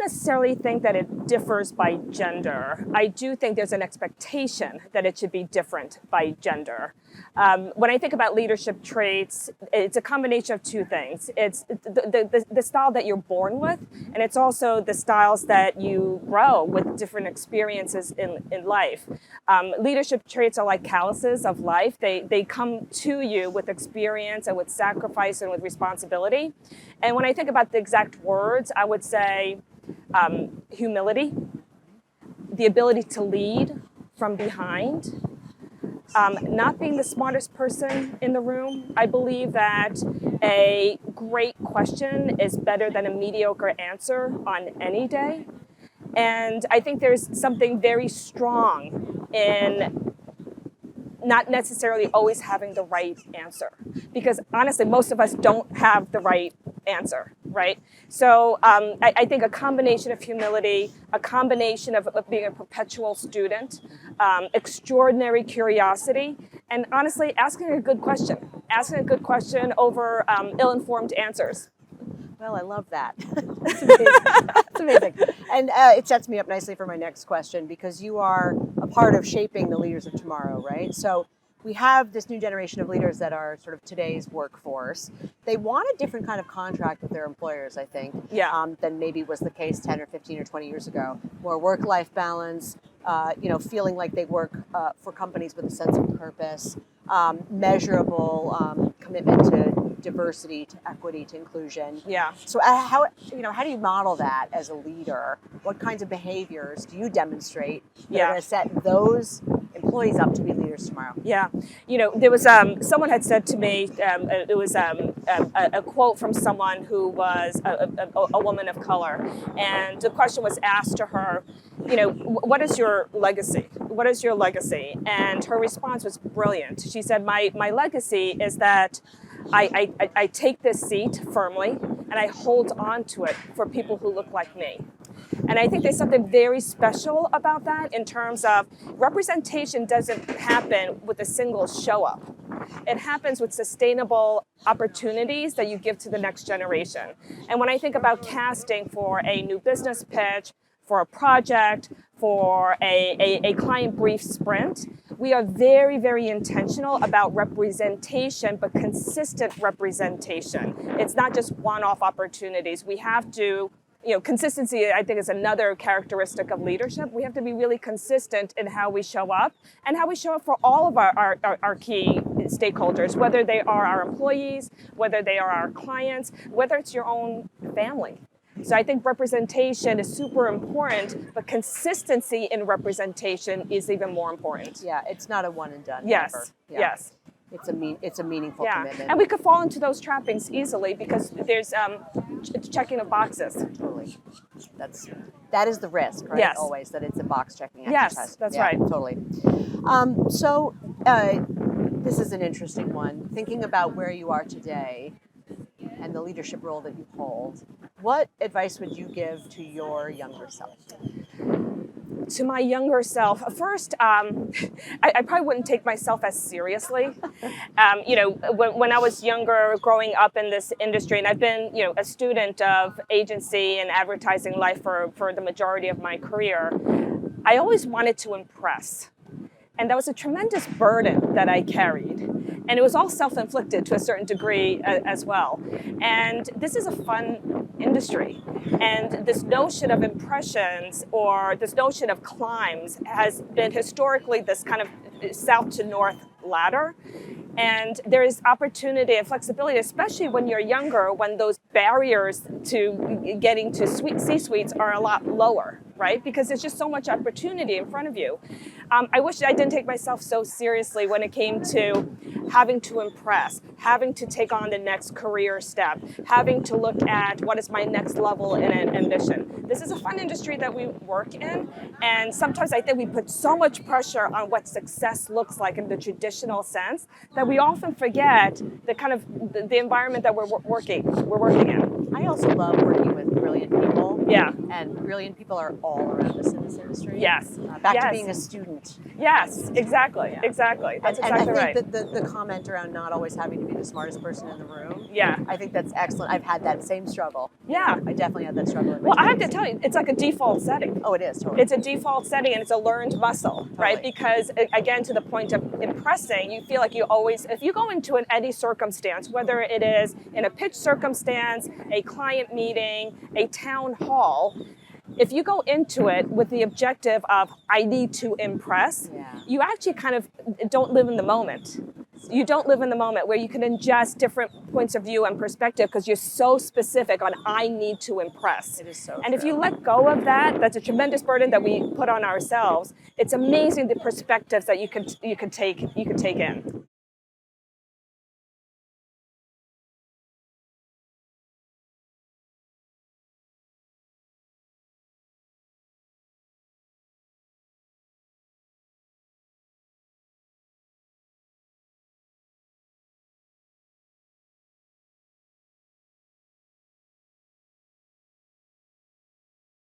necessarily think that it differs by gender. I do think there's an expectation that it should be different by gender. When I think about leadership traits, it's a combination of two things. It's the style that you're born with, and it's also the styles that you grow with different experiences in life. Leadership traits are like calluses of life. They come to you with experience and with sacrifice and with responsibility. And when I think about the exact words, I would say humility, the ability to lead from behind, not being the smartest person in the room. I believe that a great question is better than a mediocre answer on any day. And I think there's something very strong in not necessarily always having the right answer. Because honestly, most of us don't have the right answer, right? So I think a combination of humility, a combination of being a perpetual student, extraordinary curiosity, and honestly, asking a good question over ill-informed answers. Well, I love that. That's amazing. That's amazing. And it sets me up nicely for my next question, because you are a part of shaping the leaders of tomorrow, right? So we have this new generation of leaders that are sort of today's workforce. They want a different kind of contract with their employers, I think, than maybe was the case 10 or 15 or 20 years ago. More work-life balance, feeling like they work for companies with a sense of purpose, measurable commitment to diversity, to equity, to inclusion. Yeah. So how do you model that as a leader? What kinds of behaviors do you demonstrate that are going to set those employees up to be leaders tomorrow? Yeah. There was someone had said to me, it was a quote from someone who was a woman of color, and the question was asked to her, what is your legacy? What is your legacy? And her response was brilliant. She said, my legacy is that I take this seat firmly and I hold on to it for people who look like me. And I think there's something very special about that in terms of representation doesn't happen with a single show up. It happens with sustainable opportunities that you give to the next generation. And when I think about casting for a new business pitch, for a project, for a client brief sprint, we are very, very intentional about representation, but consistent representation. It's not just one-off opportunities. We have to, consistency, I think, is another characteristic of leadership. We have to be really consistent in how we show up and how we show up for all of our key stakeholders, whether they are our employees, whether they are our clients, whether it's your own family. So I think representation is super important, but consistency in representation is even more important. Yeah, it's not a one and done. Yes, yes. It's a meaningful commitment. And we could fall into those trappings easily because there's checking of boxes. Totally. That is the risk, right? Yes. Always, that it's a box checking exercise. Yes, that's right. Totally. So this is an interesting one. Thinking about where you are today and the leadership role that you hold, what advice would you give to your younger self? To my younger self, first, I probably wouldn't take myself as seriously. When I was younger, growing up in this industry, and I've been, a student of agency and advertising life for the majority of my career, I always wanted to impress. And that was a tremendous burden that I carried. And it was all self-inflicted to a certain degree as well. And this is a fun industry. And this notion of impressions or this notion of climbs has been historically this kind of south to north ladder. And there is opportunity and flexibility, especially when you're younger, when those barriers to getting to C-suites are a lot lower, right? Because there's just so much opportunity in front of you. I wish I didn't take myself so seriously when it came to having to impress, having to take on the next career step, having to look at what is my next level in an ambition. This is a fun industry that we work in, and sometimes I think we put so much pressure on what success looks like in the traditional sense that we often forget the kind of the environment that we're working in. I also love working with brilliant people and brilliant people are all around us in this industry. Yes. Back Yes. to being a student. Yes, exactly, Yeah. exactly. That's And exactly I right. think that the comment around not always having to be the smartest person in the room, Yeah, I think that's excellent. I've had that same struggle. yeah. I definitely had that struggle. In my Well, I have to teens. tell you, it's like a default setting. Oh, it is totally. It's a default setting and it's a learned muscle, right? Totally. Because again, to the point of impressing, you feel like you always, if you go into any circumstance, whether it is in a pitch circumstance, a client meeting, a town hall, if you go into it with the objective of, I need to impress, Yeah. you actually kind of don't live in the moment. You don't live in the moment where you can ingest different points of view and perspective because you're so specific on I need to impress. It is so And if true. you let go of that, that's a tremendous burden that we put on ourselves. It's amazing the perspectives that you could take in.